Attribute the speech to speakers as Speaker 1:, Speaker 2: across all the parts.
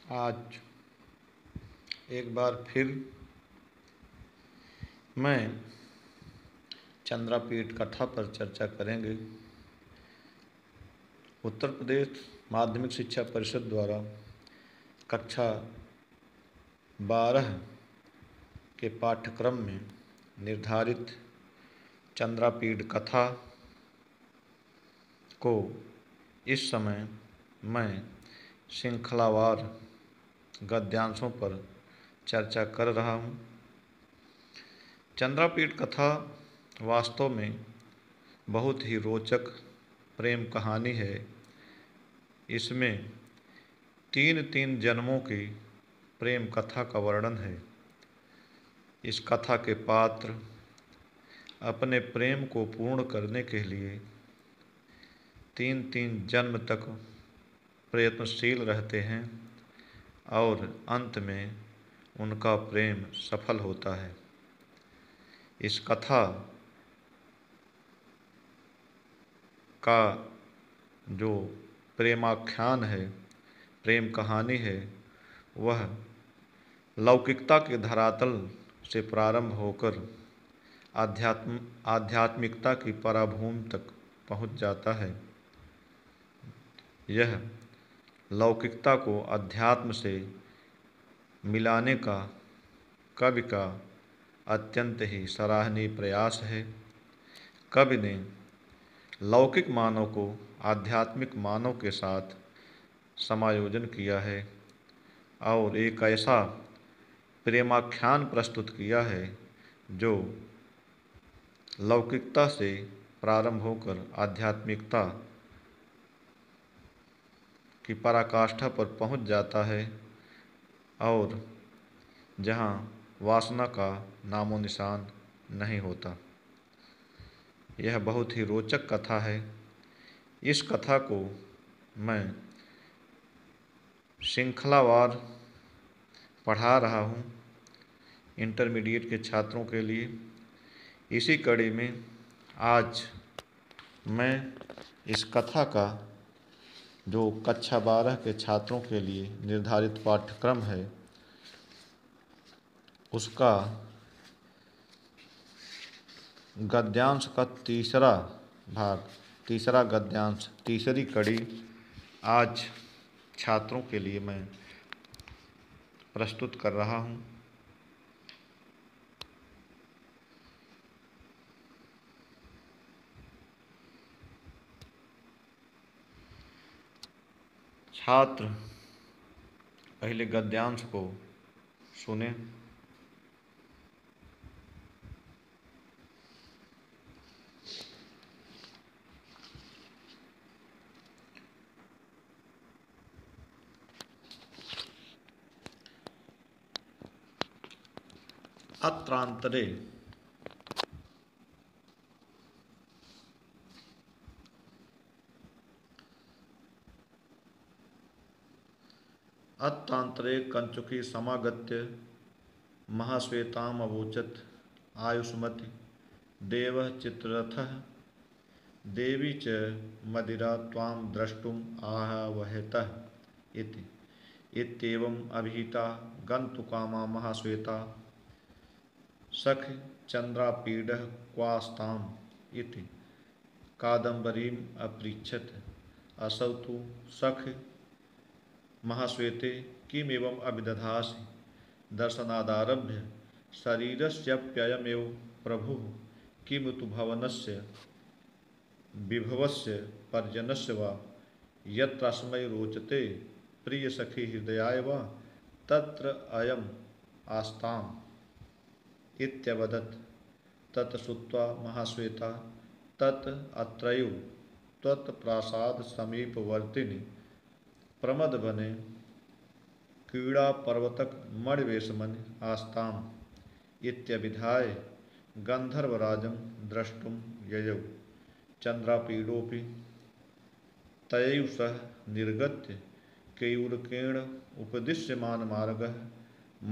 Speaker 1: आज एक बार फिर मैं चंद्रापीठ कथा पर चर्चा करेंगे। उत्तर प्रदेश माध्यमिक शिक्षा परिषद द्वारा कक्षा 12 के पाठ्यक्रम में निर्धारित चंद्रापीठ कथा को इस समय मैं श्रृंखलावार गद्यांशों पर चर्चा कर रहा हूँ। चंद्रापीठ कथा वास्तव में बहुत ही रोचक प्रेम कहानी है। इसमें तीन जन्मों की प्रेम कथा का वर्णन है। इस कथा के पात्र अपने प्रेम को पूर्ण करने के लिए तीन जन्म तक प्रयत्नशील रहते हैं और अंत में उनका प्रेम सफल होता है। इस कथा का जो प्रेमाख्यान है, प्रेम कहानी है, वह लौकिकता के धरातल से प्रारंभ होकर आध्यात्मिकता की पराभूमि तक पहुंच जाता है। यह लौकिकता को अध्यात्म से मिलाने का कवि का अत्यंत ही सराहनीय प्रयास है। कवि ने लौकिक मानव को आध्यात्मिक मानव के साथ समायोजन किया है और एक ऐसा प्रेमाख्यान प्रस्तुत किया है जो लौकिकता से प्रारंभ होकर आध्यात्मिकता की पराकाष्ठा पर पहुंच जाता है और जहां वासना का नामो निशान नहीं होता। यह बहुत ही रोचक कथा है। इस कथा को मैं श्रृंखलावार पढ़ा रहा हूँ इंटरमीडिएट के छात्रों के लिए। इसी कड़ी में आज मैं इस कथा का जो कक्षा 12 के छात्रों के लिए निर्धारित पाठ्यक्रम है उसका गद्यांश का तीसरा गद्यांश, तीसरी कड़ी आज छात्रों के लिए मैं प्रस्तुत कर रहा हूँ। छात्र पहले गद्यांश को सुने। अत्रांतरे कंचुकी समागत्य महाश्वेताम् अवोचत् आयुष्मति देवः चित्ररथः देवी च मदिरा त्वां द्रष्टुम् आहवहतः इति। इत्येवम् अभिहिता गन्तुकामा महाश्वेता सखि चन्द्रापीडः क्वास्ताम् इति कादम्बरीम् अपृच्छत्। असौ तु सखि महाश्वेते किमेवम् अभिदधासि दर्शनादारभ्य शरीरस्याप्ययमेव प्रभुः किमु तु भवनस्य विभवस्य पर्जनस्य वा यत्रास्मै रोचते प्रिय सखी हृदयाय वा तत्र अयम् आस्ताम् इत्यवदत्। तत् श्रुत्वा महाश्वेता तत् अत्रैव त्वत्प्रासाद समीपवर्तिनि प्रमदवने क्रीडापर्वतक मणिवेशमनि आस्ताम् इत्यभिधाय गन्धर्वराजं द्रष्टुं ययौ। चन्द्रापीडोऽपि तयैव सह निर्गत्य केयूरकेण उपदिश्यमानमार्गः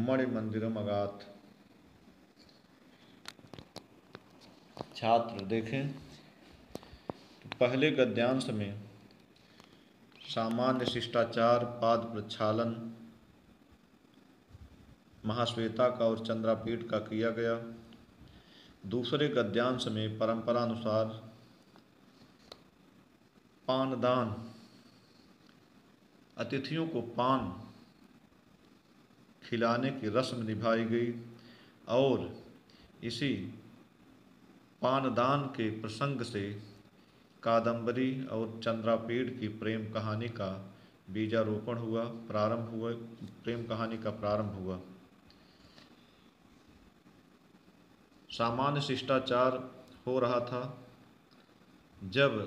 Speaker 1: मणिमन्दिरमगात्। छात्र देखें, पहले गद्यांश में सामान्य शिष्टाचार, पाद प्रक्षालन महाश्वेता का और चंद्रापीठ का किया गया। दूसरे गद्यांश में परंपरानुसार पानदान, अतिथियों को पान खिलाने की रस्म निभाई गई और इसी पानदान के प्रसंग से कादम्बरी और चंद्रापीठ की प्रेम कहानी का बीजारोपण हुआ, प्रेम कहानी का प्रारंभ हुआ। सामान्य शिष्टाचार हो रहा था। जब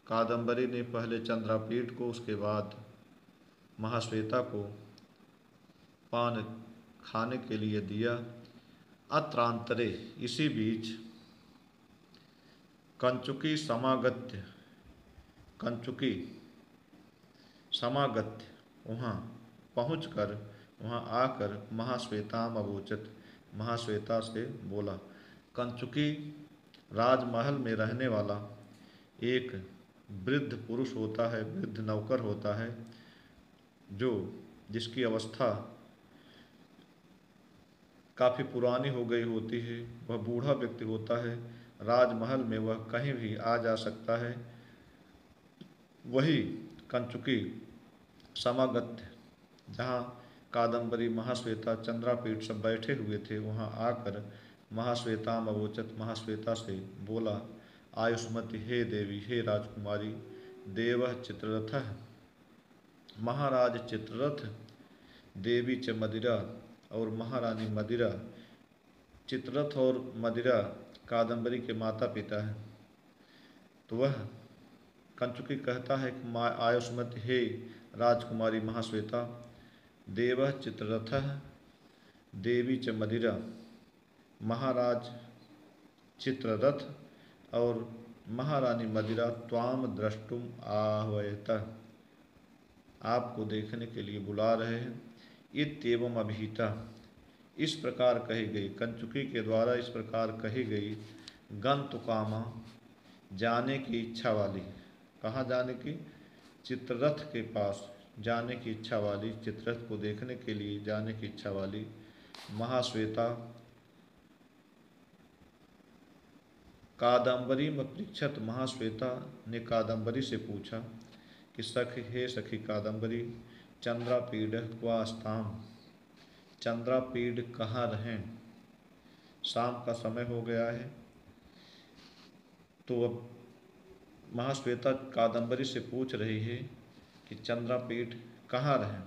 Speaker 1: कादम्बरी ने पहले चंद्रापीठ को, उसके बाद महाश्वेता को पान खाने के लिए दिया। अत्रांतरे इसी बीच कंचुकी समागत्य वहाँ पहुँचकर, वहाँ आकर महाश्वेताम अवोचत, महाश्वेता से बोला। कंचुकी राजमहल में रहने वाला एक वृद्ध पुरुष होता है, वृद्ध नौकर होता है, जिसकी अवस्था काफ़ी पुरानी हो गई होती है। वह बूढ़ा व्यक्ति होता है। राजमहल में वह कहीं भी आ जा सकता है। वही कंचुकी समागत्य, जहाँ कादम्बरी, महाश्वेता, चंद्रापीठ सब बैठे हुए थे, वहाँ आकर महाश्वेताम अवोचत, महाश्वेता से बोला, आयुष्मति, हे देवी, हे राजकुमारी, देवः चित्ररथः, महाराज चित्ररथ, देवी च मदिरा, और महारानी मदिरा। चित्ररथ और मदिरा कादम्बरी के माता पिता हैं। तो वह कंचुकी कहता है कि आयुष्मति, हे राजकुमारी महाश्वेता, देवः चित्ररथः, देवी च मदिरा, महाराज चित्ररथ और महारानी मदिरा त्वाम द्रष्टुम आह्वयतः, आपको देखने के लिए बुला रहे हैं। इत्येवम् अभिहिता, इस प्रकार कही गई, कंचुकी के द्वारा इस प्रकार कही गई, गंतुकामा, जाने की इच्छा वाली। कहाँ जाने की? चित्ररथ के पास जाने की इच्छा वाली, चित्ररथ को देखने के लिए जाने की इच्छा वाली महाश्वेता कादम्बरी में पृच्छत, महाश्वेता ने कादम्बरी से पूछा कि सखी, हे सखी कादम्बरी, चंद्रापीड क्वास्ताम, चंद्रापीड कहाँ रहें? शाम का समय हो गया है। तो अब महाश्वेता कादम्बरी से पूछ रही है कि चंद्रापीड कहाँ रहें।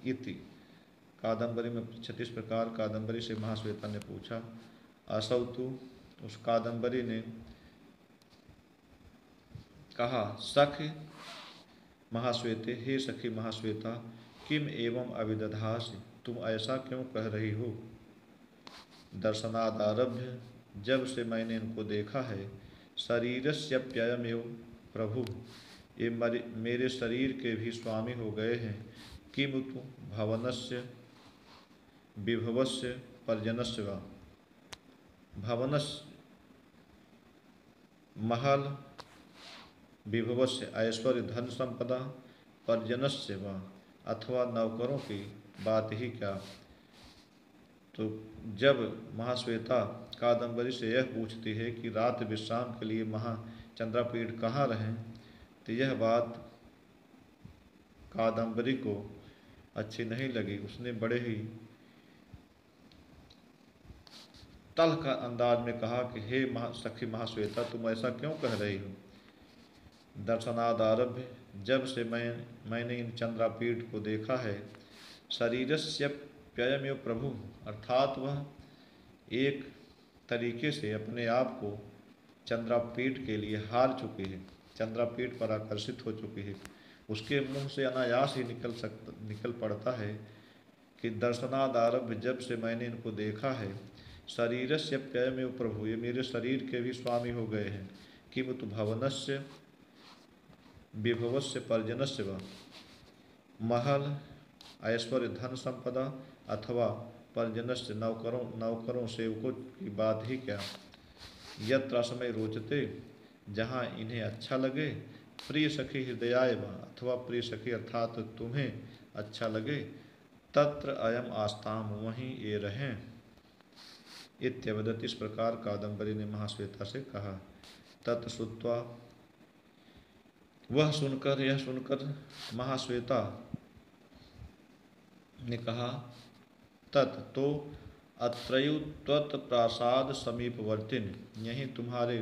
Speaker 1: इति कादम्बरी में पृच्छत, इस प्रकार कादम्बरी से महाश्वेता ने पूछा। असौ तु, उस कादम्बरी ने कहा, सखी महाश्वेते, हे सखी महाश्वेता, किम एवं अविदधासि, तुम ऐसा क्यों कह रही हो? दर्शनादारभ्य, जब से मैंने इनको देखा है, शरीरस्यप्ययमेव प्रभु, ये मेरे शरीर के भी स्वामी हो गए हैं। किमुतु भवनस्य विभवस्य पर्जनस्य वा, भवनस्य महल, विभवस्य ऐश्वर्य धन संपदा, पर्जनस्य वा, अथवा नौकरों की बात ही क्या। तो जब महाश्वेता कादम्बरी से यह पूछती है कि रात विश्राम के लिए चंद्रापीठ कहाँ रहें, तो यह बात कादम्बरी को अच्छी नहीं लगी। उसने बड़े ही तल्ख का अंदाज में कहा कि हे सखी महाश्वेता, तुम ऐसा क्यों कह रही हो? दर्शनादारभ्य, जब से मैंने इन चंद्रापीठ को देखा है, शरीरस्य प्ययमेव प्रभु, अर्थात वह एक तरीके से अपने आप को चंद्रापीठ के लिए हार चुकी है, चंद्रापीठ पर आकर्षित हो चुकी है। उसके मुंह से अनायास ही निकल पड़ता है कि दर्शनादारभ्य, जब से मैंने इनको देखा है, शरीरस्य प्ययमेव प्रभु, ये मेरे शरीर के भी स्वामी हो गए हैं। किमुतु भवनस्य विभवस्य पर्जनस्य वा, महल, ऐश्वर्य धन संपदा, अथवा पर्जनस्य नौकरों सेवकों की बात ही क्या। यत्र समय रोचते, जहाँ इन्हें अच्छा लगे, प्रिय सखी हृदयाय वा, अथवा प्रिय सखी अर्थात तुम्हें अच्छा लगे, तत्र अयम आस्ताम, वहीं ये रहें। इत्यवदत्, इस प्रकार कादम्बरी ने महाश्वेता से कहा। तत्श्रुत्वा, यह सुनकर महाश्वेता ने कहा, तत् तो अत्रयु त्वत्प्रासाद समीपवर्तिन, यहीं तुम्हारे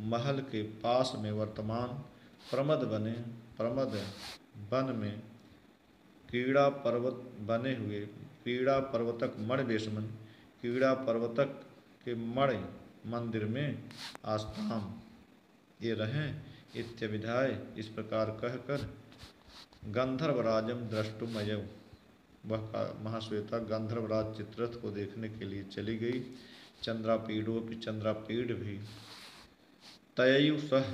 Speaker 1: महल के पास में वर्तमान प्रमद वन में कीड़ा पर्वत बने हुए, कीड़ा पर्वतक मणि बेसमन, कीड़ा पर्वतक के मणि मंदिर में आस्थाम, ये रहें। इत्यविधाय, इस प्रकार कहकर गंधर्वराजम द्रष्टुम अयौ, वह महाश्वेता गंधर्वराज चित्ररथ को देखने के लिए चली गई। चंद्रापीडोपि, चंद्रापीड भी तययु सह,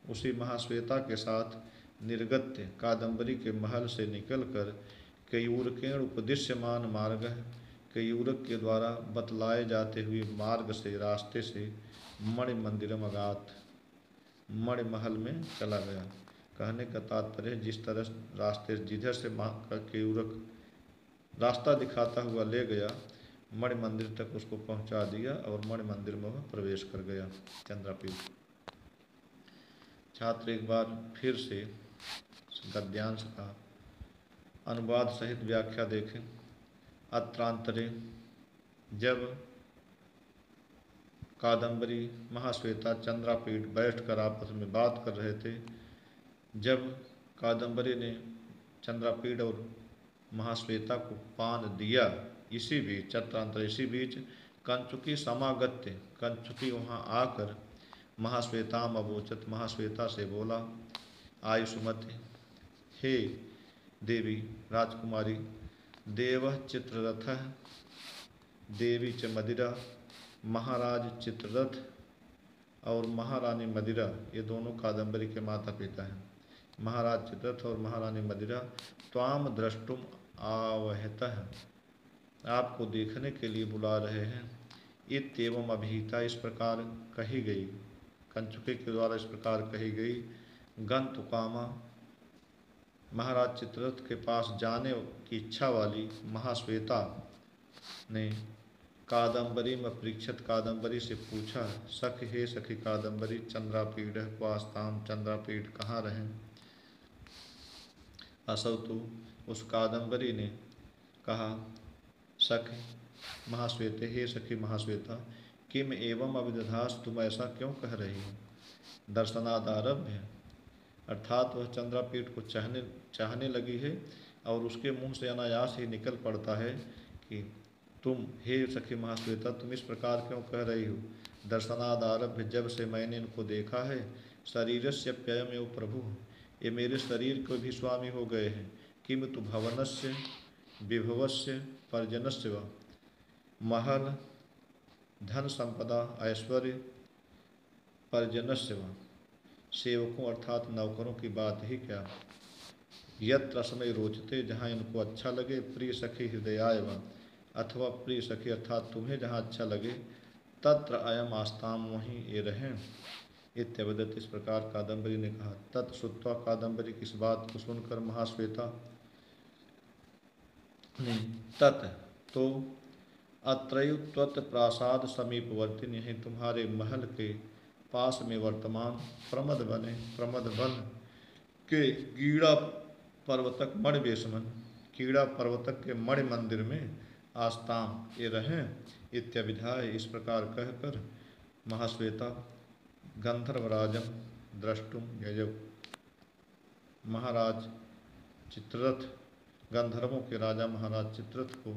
Speaker 1: उसी महाश्वेता के साथ निर्गत्य कादम्बरी के महल से निकलकर केयूरकेण उपदिश्यमान मार्ग, केयूरक के द्वारा बतलाए जाते हुए मार्ग से, रास्ते से मणि मंदिरम अगात, मणि महल में चला गया। कहने का तात्पर्य, जिस तरह रास्ते जिधर से केयूरक रास्ता दिखाता हुआ ले गया, मणि मंदिर तक उसको पहुंचा दिया और मणि मंदिर में वह प्रवेश कर गया। चंद्रापीठ। छात्र एक बार फिर से गद्यांश का अनुवाद सहित व्याख्या देखें। अत्रांतरे, जब कादम्बरी महाश्वेता चंद्रापीठ बैठकर आपस में बात कर रहे थे, जब कादम्बरी ने चंद्रापीठ और महाश्वेता को पान दिया, इसी बीच चत्रांतर, इसी बीच कंचुकी समागत्य, कंचुकी वहाँ आकर महाश्वेताम अवोचत, महाश्वेता से बोला, आयुष्मति, हे देवी राजकुमारी, देव चित्ररथ, देवी च मदिरा, महाराज चित्ररथ और महारानी मदिरा, ये दोनों कादम्बरी के माता पिता हैं। महाराज चित्ररथ और महारानी मदिरा त्वाम द्रष्टुम आवहतः, आपको देखने के लिए बुला रहे हैं। इत्येवम अभिहिता, इस प्रकार कही गई, कंचुके के द्वारा इस प्रकार कही गई। गंतुकामा, महाराज चित्ररथ के पास जाने की इच्छा वाली महाश्वेता ने कादम्बरी में परीक्षित, कादम्बरी से पूछा, सख, हे सखी कादम्बरी, चंद्रापीठ क्वास्ताम, चंद्रापीठ कहाँ रहें। असौ तो, उस कादम्बरी ने कहा, सख महाश्वेते, हे सखी महाश्वेता, किम एवं अविदधास, तुम ऐसा क्यों कह रही हो। दर्शनादारभ्य, अर्थात वह चंद्रापीठ को चाहने लगी है और उसके मुंह से अनायास ही निकल पड़ता है कि तुम, हे सखी महाश्वेता, तुम इस प्रकार क्यों कह रही हो। दर्शनादारभ्य, जब से मैंने इनको देखा है, शरीरस्य प्ययम एवं प्रभु, ये मेरे शरीर के भी स्वामी हो गए हैं। किम तु भवनस्य विभवस्य पर्जनस्य व, महल, धन संपदा, ऐश्वर्य, पर्जनस्य व, सेवकों अर्थात नौकरों की बात ही क्या। यत्र समय रोचते, जहाँ इनको अच्छा लगे, प्रिय सखी हृदयाय व, अथवा प्रिय सखी अर्थात तुम्हें जहाँ अच्छा लगे, तत्र अयम आस्ताम, वहीं ये रहें। इत्यवदत्, इस प्रकार कादम्बरी ने कहा। तत्श्रुत्वा, कादम्बरी की इस बात को सुनकर महाश्वेता ने, तत् तो अत्रयु त्वत्प्रासाद समीपवर्ती, यहीं तुम्हारे महल के पास में वर्तमान प्रमद वन के कीड़ा पर्वतक मणि बेसमन, कीड़ा पर्वतक के मणि मंदिर में आस्ताम, ये रहें। इत्यभिधाय, इस प्रकार कहकर महाश्वेता गंधर्वराजम द्रष्टुम ययौ, महाराज चित्ररथ, गंधर्वों के राजा महाराज चित्ररथ को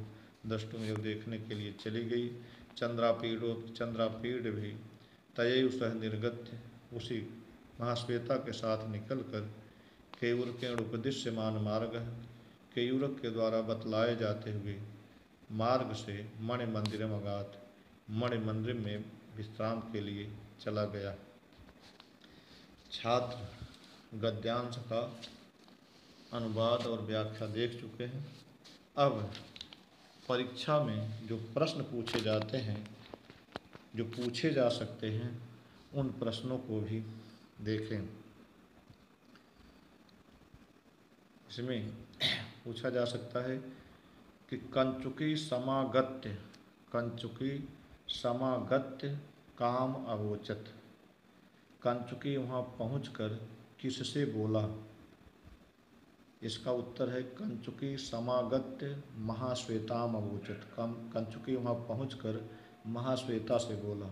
Speaker 1: द्रष्टुम यौ, देखने के लिए चली गई। चंद्रापीडो, चंद्रापीड भी तययु सह निर्गत्य, उसी महाश्वेता के साथ निकलकर केयूरकेण उपदिश्यमान मार्ग, केयूरक के द्वारा बतलाए जाते हुए मार्ग से मणि मंदिर अगात, मणि मंदिर में विश्राम के लिए चला गया। छात्र गद्यांश का अनुवाद और व्याख्या देख चुके हैं। अब परीक्षा में जो प्रश्न पूछे जाते हैं, जो पूछे जा सकते हैं, उन प्रश्नों को भी देखें। इसमें पूछा जा सकता है कि कंचुकी समागत्य काम अवोचत। कंचुकी वहाँ पहुँचकर किससे बोला? इसका उत्तर है कंचुकी समागत्य महाश्वेताम अवोचत। कंचुकी वहाँ पहुँचकर महाश्वेता से बोला।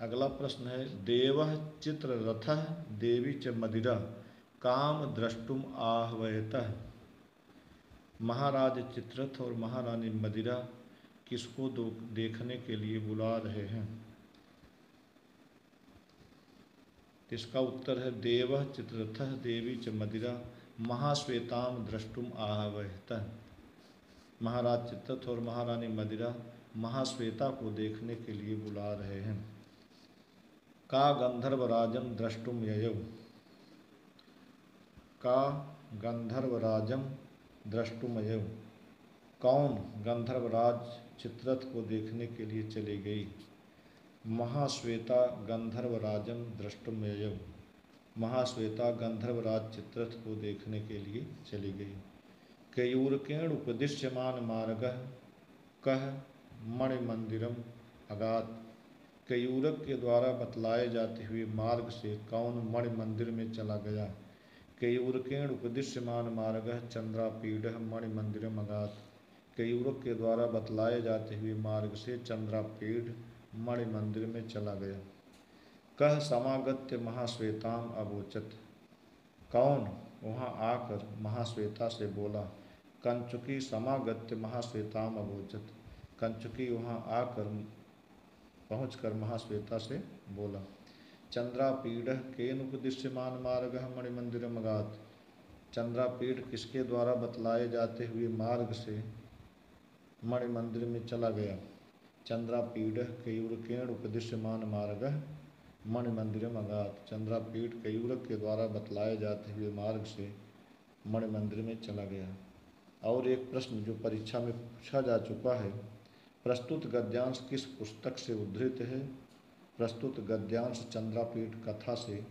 Speaker 1: अगला प्रश्न है देवः चित्ररथः देवी च मदिरा काम द्रष्टुम आह्वयतः। महाराज चित्ररथ और महारानी मदिरा किसको देखने के लिए बुला रहे हैं? इसका उत्तर है देवः चित्ररथः देवी च मदिरा महाश्वेताम द्रष्टुम आह्वयतः। महाराज चित्ररथ और महारानी मदिरा महाश्वेता को देखने के लिए बुला रहे हैं। का गंधर्वराजम द्रष्टुम ययौ। का गंधर्वराजम द्रष्टुम ययौ। कौन गंधर्वराज चित्ररथ को देखने के लिए चली गई? महाश्वेता गंधर्वराजम द्रष्टुम ययौ। महाश्वेता गंधर्वराज चित्ररथ को देखने के लिए चली गई। केयूरकेण उपदिश्यमान मार्गः कः मणिमंदिरम अगात। केयूरक के द्वारा बतलाए जाते हुए मार्ग से कौन मणि मंदिर में चला गया? केयूरकेण उपदिश्यमान मार्गः चंद्रापीडः मणि मंदिरम अगात। केयूरक के द्वारा बतलाए जाते हुए मार्ग से चंद्रापीड मणि मंदिर में चला गया। कह समागत्य महाश्वेताम अवोचत। कौन वहाँ आकर महाश्वेता से बोला? कंचुकी समागत्य महाश्वेताम अवोचत। कंचुकी वहाँ आकर पहुँचकर महाश्वेता से बोला। चंद्रापीडः केन उपदिश्यमान मार्गः मणिमंदिरम अगात। चंद्रापीड किसके द्वारा बतलाए जाते हुए मार्ग से मणि मंदिर में चला गया? चंद्रापीडः केयूरकेण उपदिश्यमान मार्गः मणि मंदिरम अगात। चंद्रापीड केयूरक के द्वारा बतलाए जाते हुए मार्ग से मणि मंदिर में चला गया। और एक प्रश्न जो परीक्षा में पूछा जा चुका है, प्रस्तुत गद्यांश किस पुस्तक से उद्धृत है? प्रस्तुत गद्यांश चंद्रापीड कथा से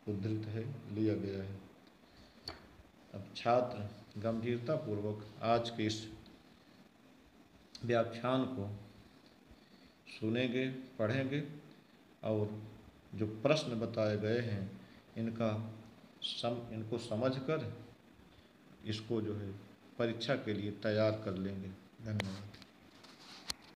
Speaker 1: उद्धृत है, लिया गया है। अब छात्र गंभीरतापूर्वक आज के इस व्याख्यान को सुनेंगे, पढ़ेंगे और जो प्रश्न बताए गए हैं इनको समझकर इसको जो है परीक्षा के लिए तैयार कर लेंगे। धन्यवाद।